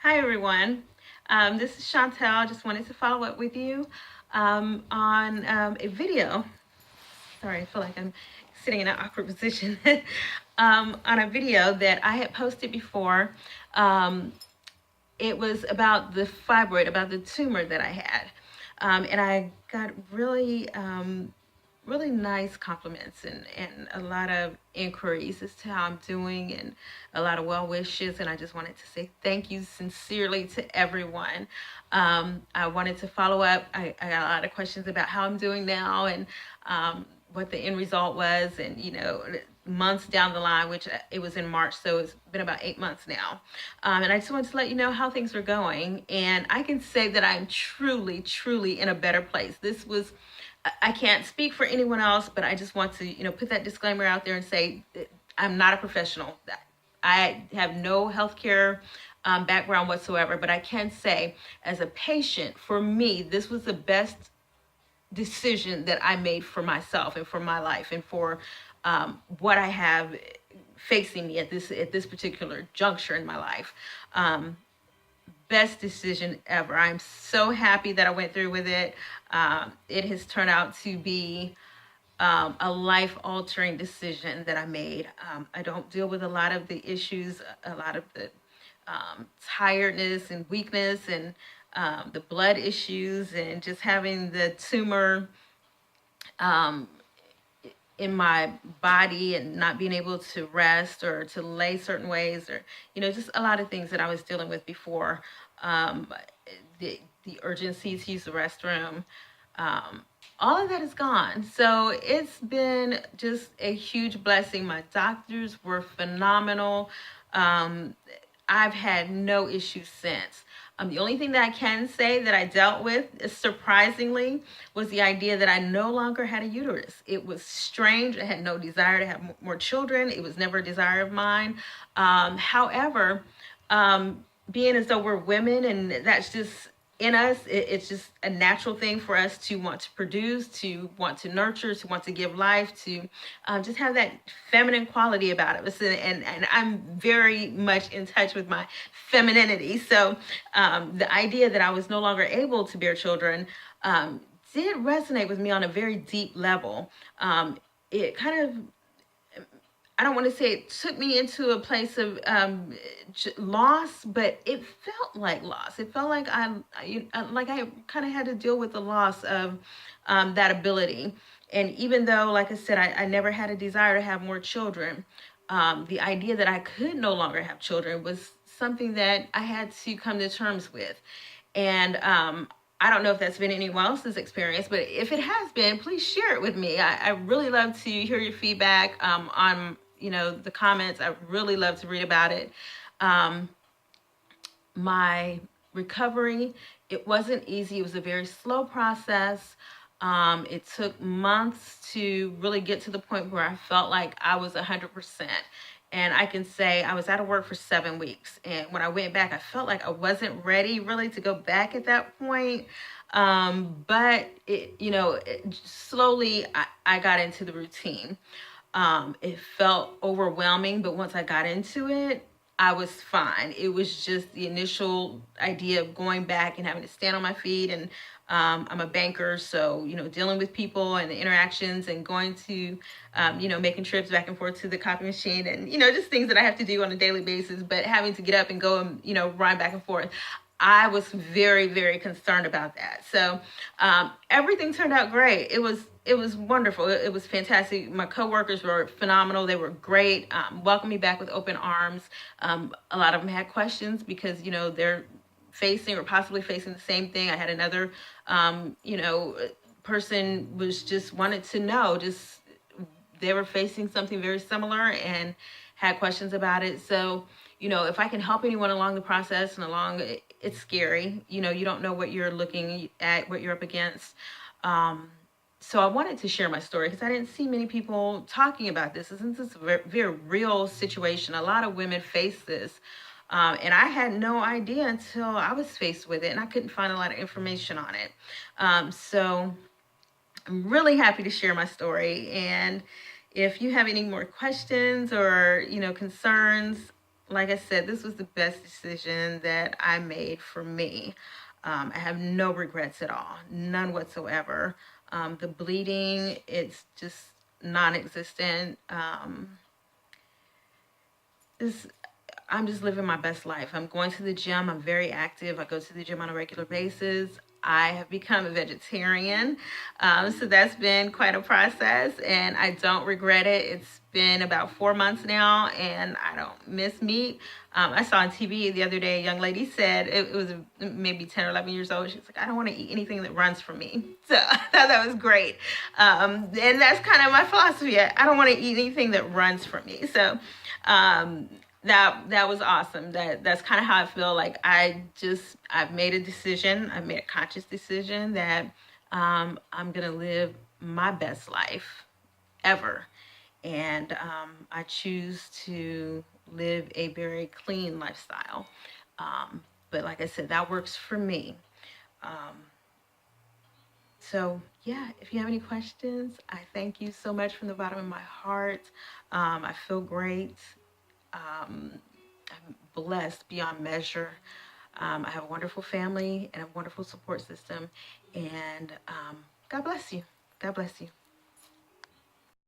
Hi, everyone. This is Chantel. I just wanted to follow up with you on a video. Sorry, I feel like I'm sitting in an awkward position. On a video that I had posted before. Um, it was about the fibroid, about the tumor that I had. And I got really nice compliments and a lot of inquiries as to how I'm doing and a lot of well wishes. And I just wanted to say thank you sincerely to everyone. I wanted to follow up. I got a lot of questions about how I'm doing now and what the end result was, and months down the line, which it was in March, so it's been about 8 months now. And I just wanted to let you know how things are going. And I can say that I'm truly in a better place. This was, I can't speak for anyone else, but I just want to, put that disclaimer out there and say I'm not a professional. I have no healthcare background whatsoever, but I can say as a patient, for me, this was the best decision that I made for myself and for my life and for what I have facing me at this particular juncture in my life. Best decision ever. I'm so happy that I went through with it. It has turned out to be a life altering decision that I made. I don't deal with a lot of the issues, a lot of the tiredness and weakness and the blood issues and just having the tumor um, in my body and not being able to rest or to lay certain ways, or just a lot of things that I was dealing with before. um, the urgency to use the restroom, all of that is gone. So it's been just a huge blessing. My doctors were phenomenal. um, I've had no issues since. The only thing that I can say that I dealt with, surprisingly, was the idea that I no longer had a uterus. It was strange. I had no desire to have more children. It was never a desire of mine. However, being as though we're women and that's just in us, it's just a natural thing for us to want to produce, to want to nurture, to want to give life, to just have that feminine quality about it. And I'm very much in touch with my femininity. So the idea that I was no longer able to bear children did resonate with me on a very deep level. It kind of, I don't want to say it took me into a place of loss, but it felt like loss. It felt like I kind of had to deal with the loss of that ability. And even though, like I said, I never had a desire to have more children, the idea that I could no longer have children was something that I had to come to terms with. And I don't know if that's been anyone else's experience, but if it has been, please share it with me. I really love to hear your feedback on the comments. I really love to read about it. Um, my recovery, it wasn't easy. It was a very slow process. It took months to really get to the point where I felt like I was 100%. And I can say I was out of work for 7 weeks. And when I went back, I felt like I wasn't ready really to go back at that point. But slowly I got into the routine. It felt overwhelming, but once I got into it, I was fine. It was just the initial idea of going back and having to stand on my feet. And I'm a banker, so dealing with people and the interactions and going to, making trips back and forth to the copy machine, and just things that I have to do on a daily basis. But having to get up and go and run back and forth, I was very concerned about that. So everything turned out great. It was wonderful. It was fantastic. My coworkers were phenomenal. They were great. Welcomed me back with open arms. A lot of them had questions because they're facing or possibly facing the same thing. I had another person was just wanted to know, just they were facing something very similar and had questions about it. So if I can help anyone along the process and along, it's scary. You don't know what you're looking at, what you're up against. So I wanted to share my story because I didn't see many people talking about this. This is a very real situation. A lot of women face this. And I had no idea until I was faced with it, and I couldn't find a lot of information on it. So I'm really happy to share my story. And if you have any more questions or concerns, like I said, this was the best decision that I made for me. I have no regrets at all, none whatsoever. The bleeding, it's just non-existent. This I'm just living my best life. I'm going to the gym. I'm very active. I go to the gym on a regular basis. I have become a vegetarian. So that's been quite a process, and I don't regret it. It's been about 4 months now, and I don't miss meat. I saw on TV the other day, a young lady said, it was maybe 10 or 11 years old. She's like, I don't want to eat anything that runs from me. So I thought that was great. And that's kind of my philosophy. I don't want to eat anything that runs from me. So that was awesome. That's kind of how I feel. Like I've made a decision. I've made a conscious decision that I'm gonna live my best life ever, and I choose to live a very clean lifestyle. But like I said, that works for me. Um, so yeah, if you have any questions, I thank you so much from the bottom of my heart. I feel great. I'm blessed beyond measure. I have a wonderful family and a wonderful support system. And God bless you. God bless you.